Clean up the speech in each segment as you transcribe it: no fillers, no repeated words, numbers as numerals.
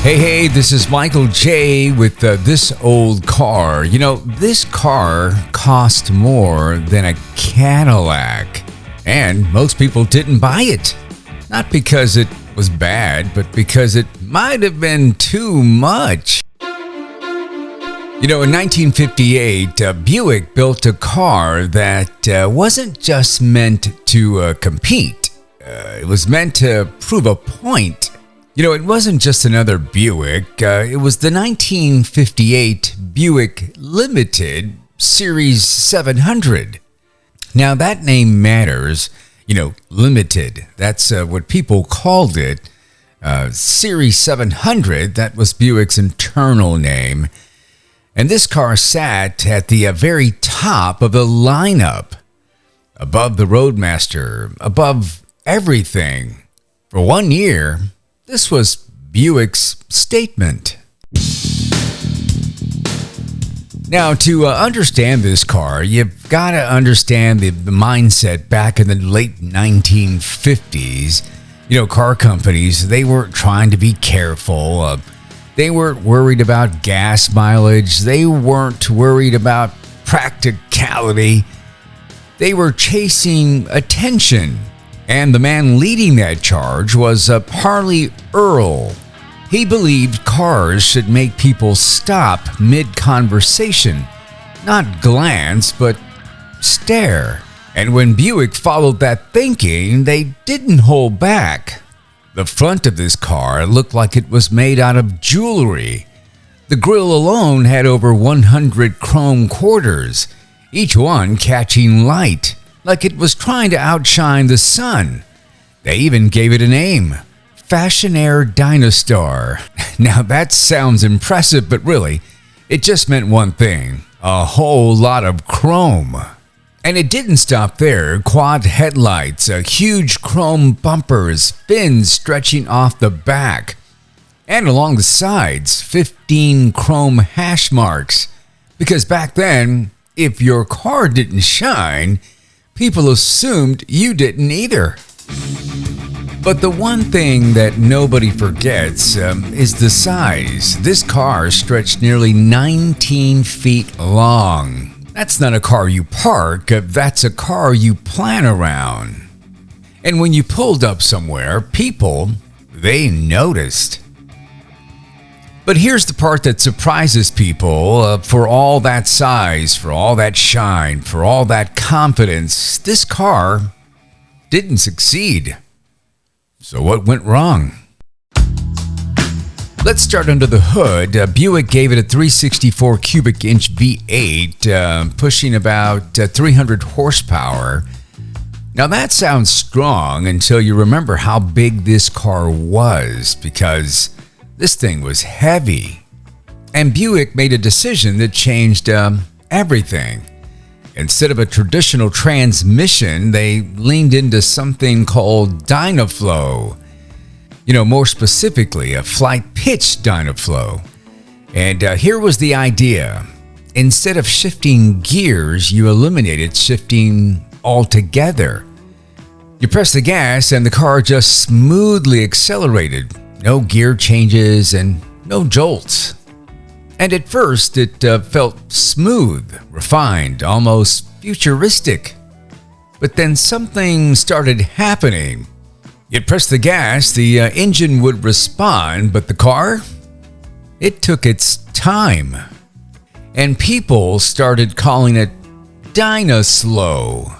Hey, this is Michael J. with This Old Car. You know, this car cost more than a Cadillac, and most people didn't buy it. Not because it was bad, but because it might have been too much. You know, in 1958, Buick built a car that wasn't just meant to compete. It was meant to prove a point. You know, it wasn't just another Buick. It was the 1958 Buick Limited Series 700. Now, that name matters. You know, Limited. That's what people called it. Series 700, that was Buick's internal name. And this car sat at the very top of the lineup, above the Roadmaster, above everything. For 1 year, this was Buick's statement. Now, to understand this car, you've got to understand the mindset back in the late 1950s. You know, car companies, they weren't trying to be careful. They weren't worried about gas mileage. They weren't worried about practicality. They were chasing attention. And the man leading that charge was Harley Earl. He believed cars should make people stop mid-conversation, not glance, but stare. And when Buick followed that thinking, they didn't hold back. The front of this car looked like it was made out of jewelry. The grille alone had over 100 chrome quarters, each one catching light, like it was trying to outshine the sun. They even gave it a name, Fashion Air Dynastar. Now that sounds impressive, but really, it just meant one thing, a whole lot of chrome. And it didn't stop there. Quad headlights, huge chrome bumpers, fins stretching off the back. And along the sides, 15 chrome hash marks. Because back then, if your car didn't shine, people assumed you didn't either. But the one thing that nobody forgets is the size. This car stretched nearly 19 feet long. That's not a car you park, that's a car you plan around. And when you pulled up somewhere, people, they noticed. But here's the part that surprises people. For all that size, for all that shine, for all that confidence, this car didn't succeed. So what went wrong? Let's start under the hood. Buick gave it a 364 cubic inch V8, pushing about 300 horsepower. Now that sounds strong until you remember how big this car was, because this thing was heavy. And Buick made a decision that changed everything. Instead of a traditional transmission, they leaned into something called Dynaflow. You know, more specifically, a flight pitch Dynaflow. And here was the idea. Instead of shifting gears, you eliminated shifting altogether. You press the gas and the car just smoothly accelerated. No gear changes and no jolts. And at first, it felt smooth, refined, almost futuristic. But then something started happening. You'd press the gas, the engine would respond, but the car, it took its time. And people started calling it Dynaslow.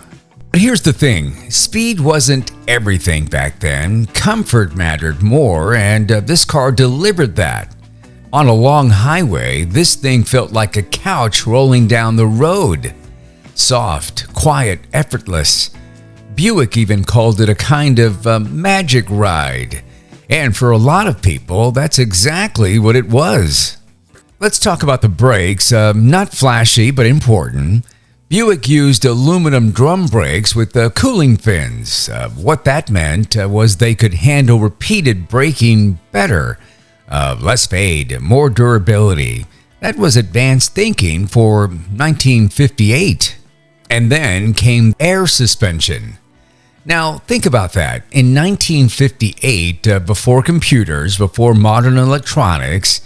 But here's the thing, speed wasn't everything back then. Comfort mattered more, and this car delivered that. On a long highway, this thing felt like a couch rolling down the road. Soft, quiet, effortless. Buick even called it a kind of magic ride. And for a lot of people, that's exactly what it was. Let's talk about the brakes. Not flashy, but important. Buick used aluminum drum brakes with cooling fins. What that meant was they could handle repeated braking better. Less fade, more durability. That was advanced thinking for 1958. And then came air suspension. Now, think about that. In 1958, before computers, before modern electronics,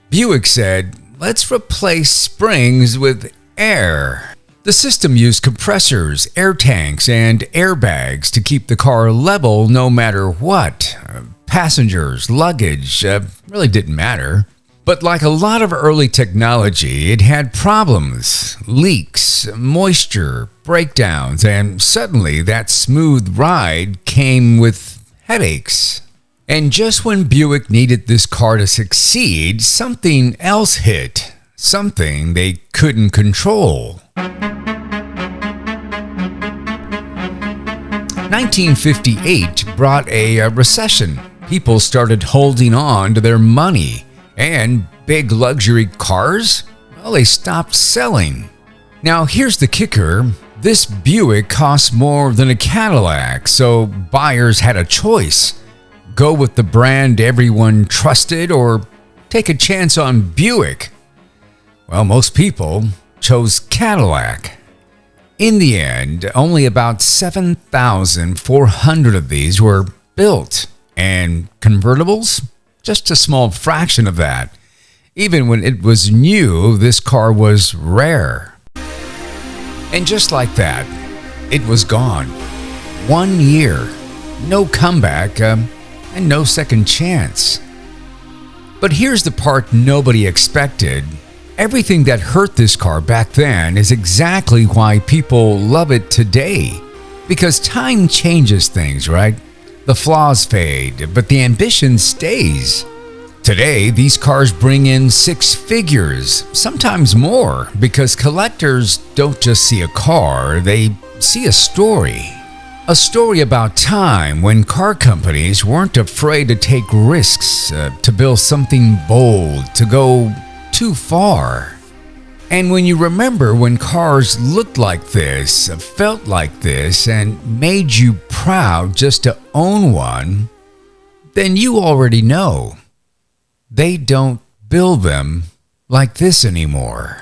Buick said, let's replace springs with air. The system used compressors, air tanks, and airbags to keep the car level no matter what. Passengers, luggage, really didn't matter. But like a lot of early technology, it had problems, leaks, moisture, breakdowns, and suddenly that smooth ride came with headaches. And just when Buick needed this car to succeed, something else hit, something they couldn't control. 1958 brought a recession. People started holding on to their money. And big luxury cars? Well, they stopped selling. Now, here's the kicker. This Buick costs more than a Cadillac, so buyers had a choice. Go with the brand everyone trusted or take a chance on Buick. Well, most people chose Cadillac. In the end, only about 7,400 of these were built, and convertibles? Just a small fraction of that. Even when it was new, this car was rare. And just like that, it was gone. 1 year, no comeback, and no second chance. But here's the part nobody expected. Everything that hurt this car back then is exactly why people love it today. Because time changes things, right? The flaws fade, but the ambition stays. Today, these cars bring in six figures, sometimes more, because collectors don't just see a car, they see a story. A story about time when car companies weren't afraid to take risks, to build something bold, to go too far. And when you remember when cars looked like this, felt like this, and made you proud just to own one, then you already know. They don't build them like this anymore.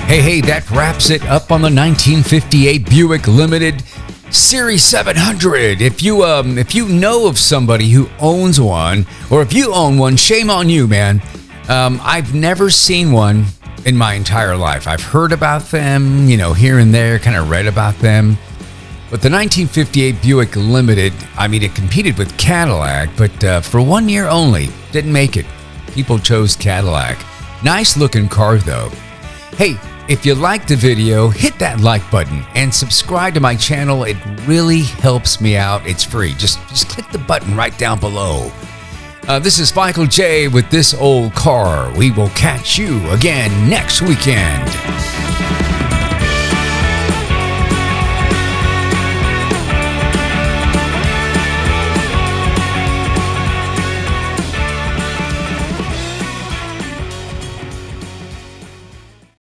Hey, that wraps it up on the 1958 Buick Limited Series 700. If you know of somebody who owns one, or if you own one, shame on you, man. I've never seen one in my entire life. I've heard about them, here and there, kind of read about them. But the 1958 Buick Limited, it competed with Cadillac, but for 1 year only, didn't make it. People chose Cadillac. Nice looking car though. Hey, if you liked the video, hit that like button and subscribe to my channel. It really helps me out. It's free. Just click the button right down below. This is Michael J with This Old Car. We will catch you again next weekend.